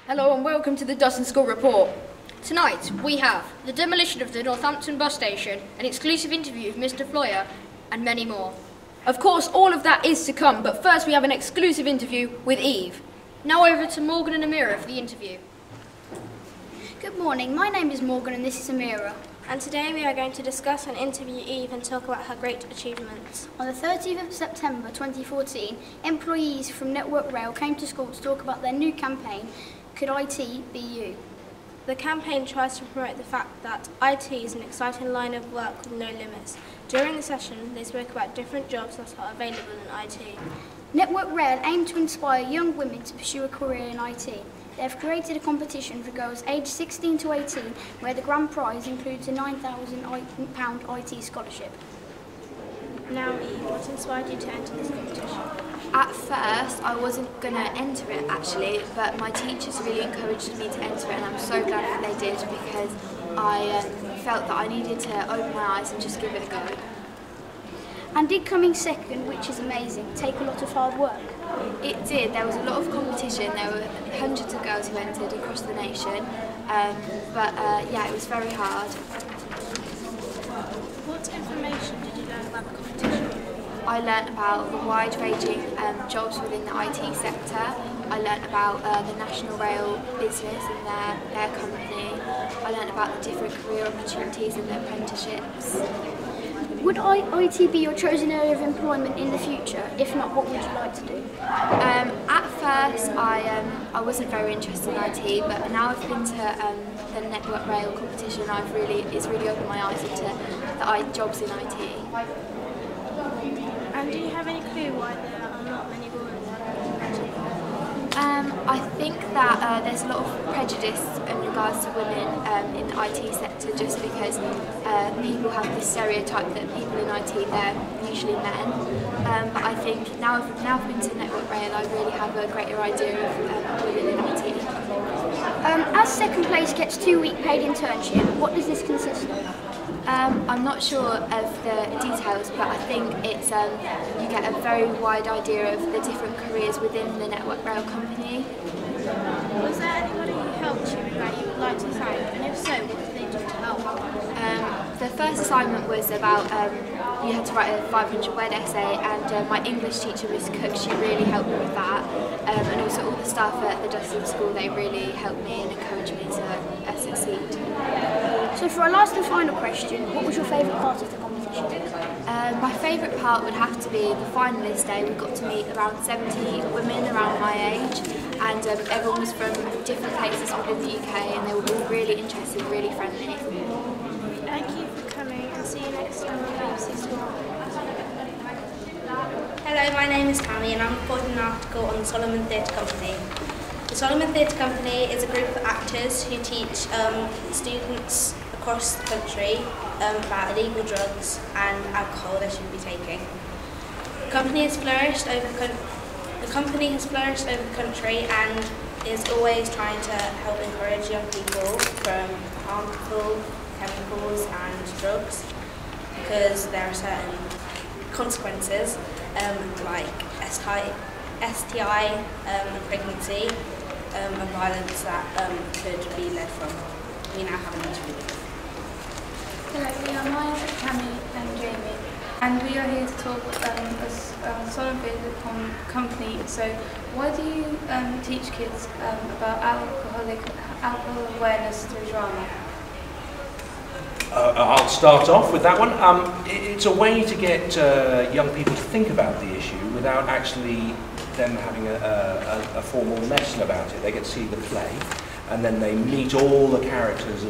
Hello and welcome to the Duston School report. Tonight we have the demolition of the Northampton bus station, an exclusive interview with Mr. Floyer, and many more. Of course, all of that is to come, but first we have an exclusive interview with Eve. Now over to Morgan and Amira for the interview. Good morning, my name is Morgan and this is Amira. And today we are going to discuss and interview Eve and talk about her great achievements. On the 30th of September 2014, employees from Network Rail came to school to talk about their new campaign, Could IT Be You? The campaign tries to promote the fact that IT is an exciting line of work with no limits. During the session, they spoke about different jobs that are available in IT. Network Rail aim to inspire young women to pursue a career in IT. They have created a competition for girls aged 16 to 18 where the grand prize includes a £9,000 IT scholarship. Now Eve, what inspired you to enter this competition? At first I wasn't going to enter it actually, but my teachers really encouraged me to enter it, and I'm so glad that they did, because I felt that I needed to open my eyes and just give it a go. And did coming second, which is amazing, take a lot of hard work? It did. There was a lot of competition. There were hundreds of girls who entered across the nation, but yeah, it was very hard. What information did you learn about the competition? I learnt about the wide-ranging jobs within the IT sector. I learnt about the National Rail business and their company. I learnt about the different career opportunities and the apprenticeships. Would IT be your chosen area of employment in the future? If not, what would you like to do? At first, I wasn't very interested in IT, but now I've been to the Network Rail competition. It's really opened my eyes into the jobs in IT. And do you have any clue why there are not many women in IT? I think that there's a lot of prejudice in regards to women in the IT sector, just because people have this stereotype that people in IT, they're usually men. But I think now I've been to Network Rail, I really have a greater idea of women in IT. As second place gets 2-week paid internship, what does this consist of? I'm not sure of the details, but I think it's you get a very wide idea of the different careers within the Network Rail company. Was there anybody who helped you that you would like to thank? And if so, what did they do to help? The first assignment was about, you had to write a 500-word essay, and my English teacher, Miss Cook, she really helped me with that. And also all the staff at the Duston School, they really helped me and encouraged me to succeed. So for our last and final question, what was your favourite part of the competition? My favourite part would have to be the finalist day. We got to meet around 70 women around my age, and everyone was from different places within the UK, and they were all really interested, really friendly. Thank you for coming, and see you next time on BBC School. Hello, my name is Tammy and I'm reporting an article on the Solomon Theatre Company. The Solomon Theatre Company is a group of actors who teach students across the country about illegal drugs and alcohol they should be taking. The company has flourished over the country and is always trying to help encourage young people from harmful chemicals and drugs, because there are certain consequences like STI and pregnancy and violence that could be led from. We now have an interview. Hello, we are Maya, Tammy and Jamie, and we are here to talk as Solomon Theatre Company. So why do you teach kids about alcohol awareness through drama? I'll start off with that one. It's a way to get young people to think about the issue without actually them having a formal lesson about it. They get to see the play, and then they meet all the characters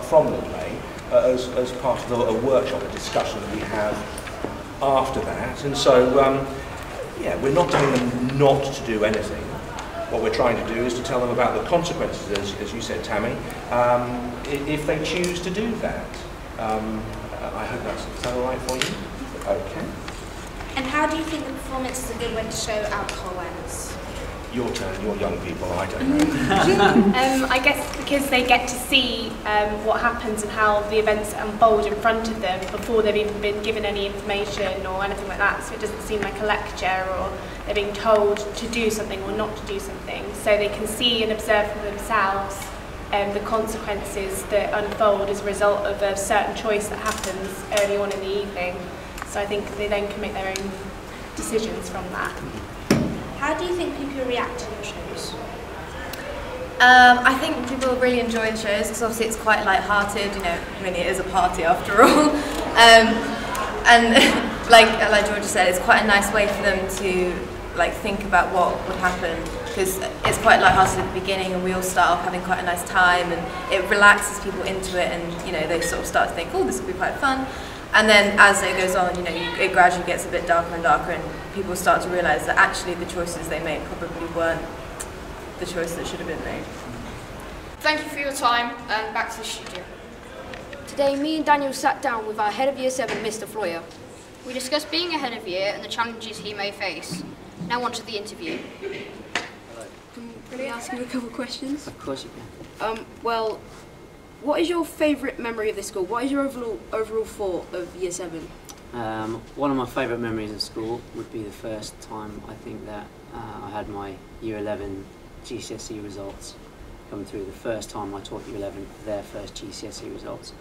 from the play as part of a workshop, a discussion that we have after that. And so, yeah, we're not telling them not to do anything. What we're trying to do is to tell them about the consequences, as you said, Tammy, if they choose to do that. I hope is that all right for you? Okay. And how do you think the performance is a good way to show alcohol awareness? Your turn, you're young people, I don't know. I guess because they get to see what happens and how the events unfold in front of them before they've even been given any information or anything like that, so it doesn't seem like a lecture or they're being told to do something or not to do something, so they can see and observe for themselves the consequences that unfold as a result of a certain choice that happens early on in the evening. So I think they then can make their own decisions from that. How do you think people react to your shows? I think people really enjoy the shows because obviously it's quite light-hearted, you know, I mean it is a party after all. And like Georgia said, it's quite a nice way for them to like think about what would happen, because it's quite light-hearted at the beginning and we all start off having quite a nice time and it relaxes people into it, and you know they sort of start to think, oh, this could be quite fun. And then as it goes on, you know, it gradually gets a bit darker and darker, and people start to realise that actually the choices they made probably weren't the choice that should have been made. Thank you for your time, and back to the studio. Today, me and Daniel sat down with our head of Year 7, Mr. Floyer. We discussed being a head of year and the challenges he may face. Now on to the interview. Can we ask you a couple of questions? Of course you can. Well, what is your favourite memory of this school? What is your overall thought of Year 7? One of my favourite memories of school would be the first time I think that I had my Year 11 GCSE results come through. The first time I taught Year 11 their first GCSE results.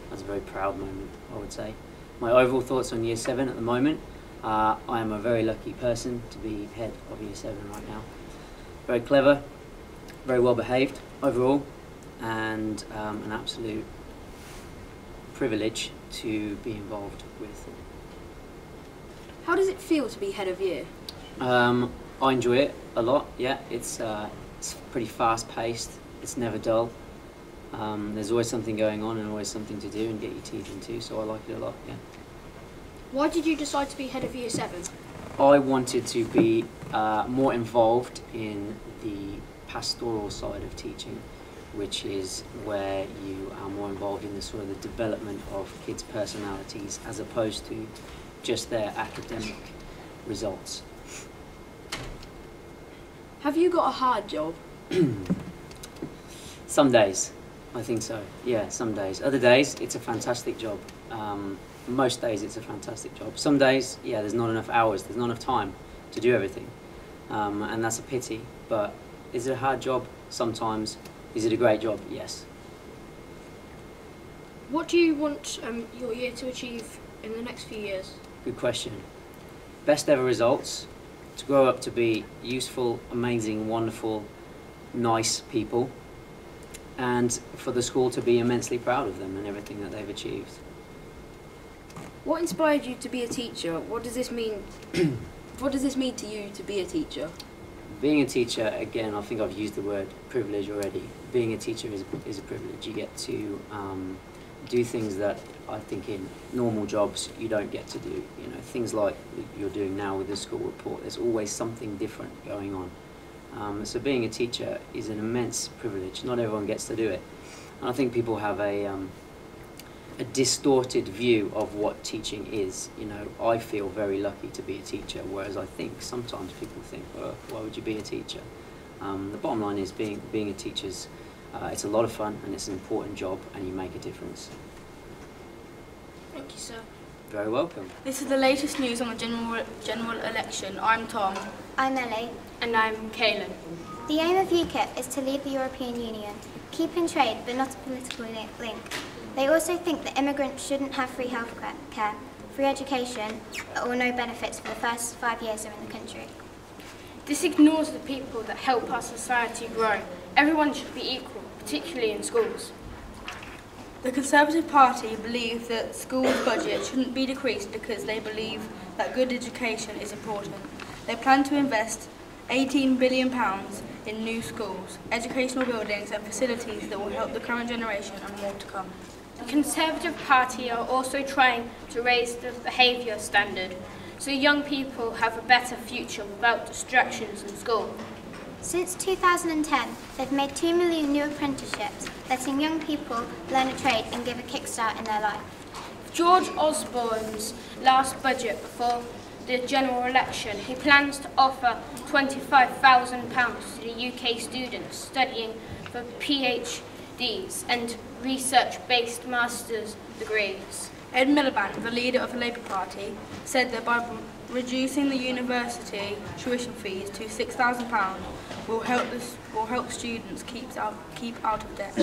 That was a very proud moment, I would say. My overall thoughts on Year 7 at the moment, I am a very lucky person to be head of Year 7 right now. Very clever, very well behaved overall, and an absolute privilege to be involved with. How does it feel to be head of year? I enjoy it a lot, yeah. It's pretty fast paced, it's never dull. There's always something going on and always something to do and get your teeth into, so I like it a lot, yeah. Why did you decide to be head of Year 7? I wanted to be more involved in the pastoral side of teaching, which is where you are more involved in the sort of the development of kids' personalities as opposed to just their academic results. Have you got a hard job? Some days, I think so. Yeah, some days. Other days, it's a fantastic job. Most days, it's a fantastic job. Some days, yeah, there's not enough hours, there's not enough time to do everything. And that's a pity. But is it a hard job? Sometimes. Is it a great job? Yes. What do you want your year to achieve in the next few years? Good question. Best ever results, to grow up to be useful, amazing, wonderful, nice people, and for the school to be immensely proud of them and everything that they've achieved. What inspired you to be a teacher? What does this mean? What does this mean to you to be a teacher? Being a teacher, again, I think I've used the word privilege already. Being a teacher is a privilege. You get to do things that I think in normal jobs you don't get to do. You know, things like you're doing now with the school report. There's always something different going on. So being a teacher is an immense privilege. Not everyone gets to do it. And I think people have a distorted view of what teaching is. You know, I feel very lucky to be a teacher, whereas I think sometimes people think, well, why would you be a teacher? The bottom line is being a teacher's, it's a lot of fun and it's an important job and you make a difference. Thank you, sir. Very welcome. This is the latest news on the general election. I'm Tom. I'm Ellie. And I'm Kaylin. The aim of UKIP is to leave the European Union, keep in trade but not a political link. They also think that immigrants shouldn't have free health care, free education, or no benefits for the first 5 years they're in the country. This ignores the people that help our society grow. Everyone should be equal, particularly in schools. The Conservative Party believe that schools' budget shouldn't be decreased because they believe that good education is important. They plan to invest £18 billion in new schools, educational buildings and facilities that will help the current generation and more to come. The Conservative Party are also trying to raise the behaviour standard so young people have a better future without distractions in school. Since 2010, they've made 2 million new apprenticeships, letting young people learn a trade and give a kickstart in their life. George Osborne's last budget before the general election, he plans to offer £25,000 to the UK students studying for PhDs and research-based master's degrees. Ed Miliband, the leader of the Labour Party, said that by reducing the university tuition fees to £6,000 will help students keep out of debt.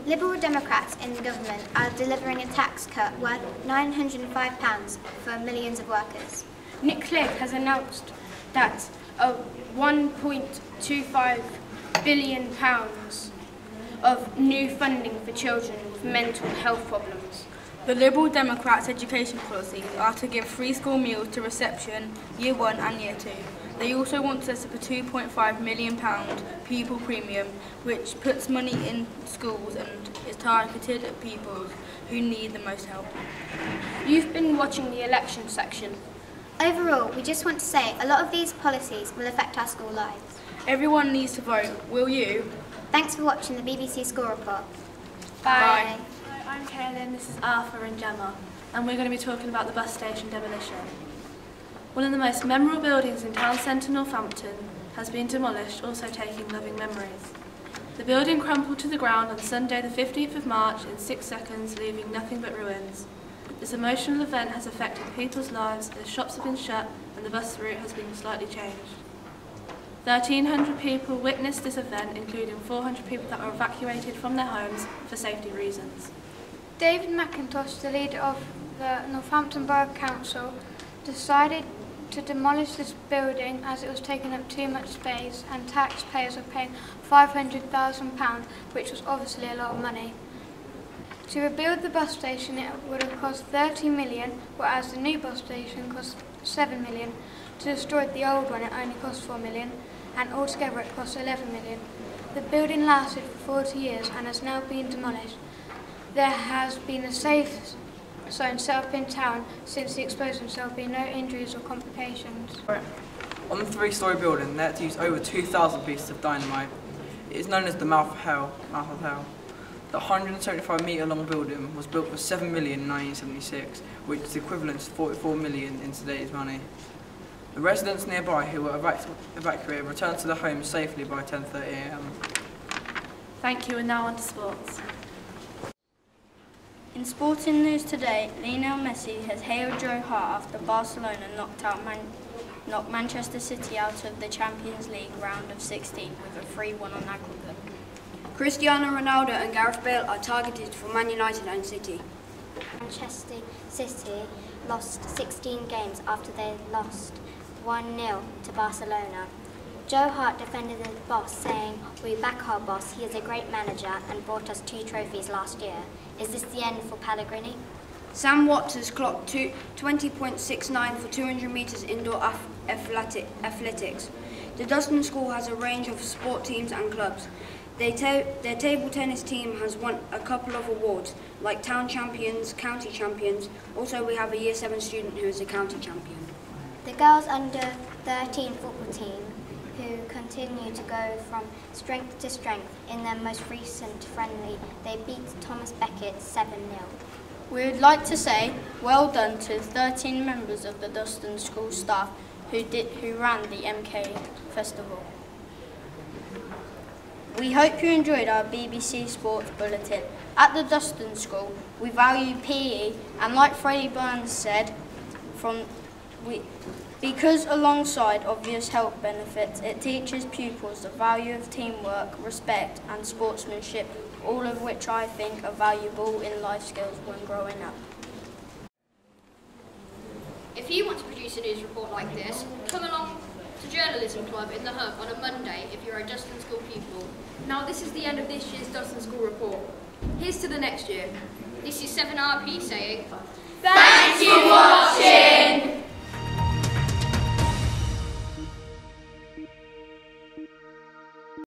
Liberal Democrats in the government are delivering a tax cut worth £905 for millions of workers. Nick Clegg has announced that a £1.25 billion of new funding for children with mental health problems. The Liberal Democrats' education policies are to give free school meals to reception, Year 1 and Year 2. They also want to set up a £2.5 million pupil premium, which puts money in schools and is targeted at people who need the most help. You've been watching the election section. Overall, we just want to say a lot of these policies will affect our school lives. Everyone needs to vote. Will you? Thanks for watching the BBC School Report. Bye. Bye. Hi, I'm Kaylin, this is Arthur and Gemma, and we're going to be talking about the bus station demolition. One of the most memorable buildings in town centre Northampton has been demolished, also taking loving memories. The building crumpled to the ground on Sunday the 15th of March in 6 seconds, leaving nothing but ruins. This emotional event has affected people's lives as shops have been shut and the bus route has been slightly changed. 1,300 people witnessed this event, including 400 people that were evacuated from their homes for safety reasons. David McIntosh, the leader of the Northampton Borough Council, decided to demolish this building as it was taking up too much space and taxpayers were paying £500,000, which was obviously a lot of money. To rebuild the bus station it would have cost £30 million, whereas the new bus station cost £7 million. To destroy the old one it only cost £4 million, and altogether it cost £11 million. The building lasted for 40 years and has now been demolished. There has been a safe zone set up in town since the explosion, so there will be no injuries or complications. On the 3-storey building, they had to use over 2,000 pieces of dynamite. It is known as the Mouth of Hell. The 175-metre long building was built for £7 million in 1976, which is equivalent to £44 million in today's money. The residents nearby who were evacuated returned to their homes safely by 10:30 a.m. Thank you, and now on to sports. In sporting news today, Lionel Messi has hailed Joe Hart after Barcelona knocked Manchester City out of the Champions League round of 16 with a 3-1 on aggregate. Cristiano Ronaldo and Gareth Bale are targeted for Man United and City. Manchester City lost 16 games after they lost 1-0 to Barcelona. Joe Hart defended the boss, saying, "We back our boss, he is a great manager and brought us 2 trophies last year. Is this the end for Pellegrini?" Sam Watts has clocked 20.69 for 200 metres indoor athletics. The Duston School has a range of sport teams and clubs. Their table tennis team has won a couple of awards, like town champions, county champions. Also, we have a Year 7 student who is a county champion. The girls under 13 football team, who continue to go from strength to strength in their most recent friendly, they beat Thomas Beckett 7-0. We would like to say well done to 13 members of the Duston School staff who ran the MK Festival. We hope you enjoyed our BBC Sports Bulletin. At the Duston School, we value PE, and like Freddie Burns said, because alongside obvious health benefits, it teaches pupils the value of teamwork, respect and sportsmanship, all of which I think are valuable in life skills when growing up. If you want to produce a news report like this, come along to Journalism Club in the Hub on a Monday if you're a Duston School pupil. Now this is the end of this year's Duston School report. Here's to the next year. This is 7RP saying, thanks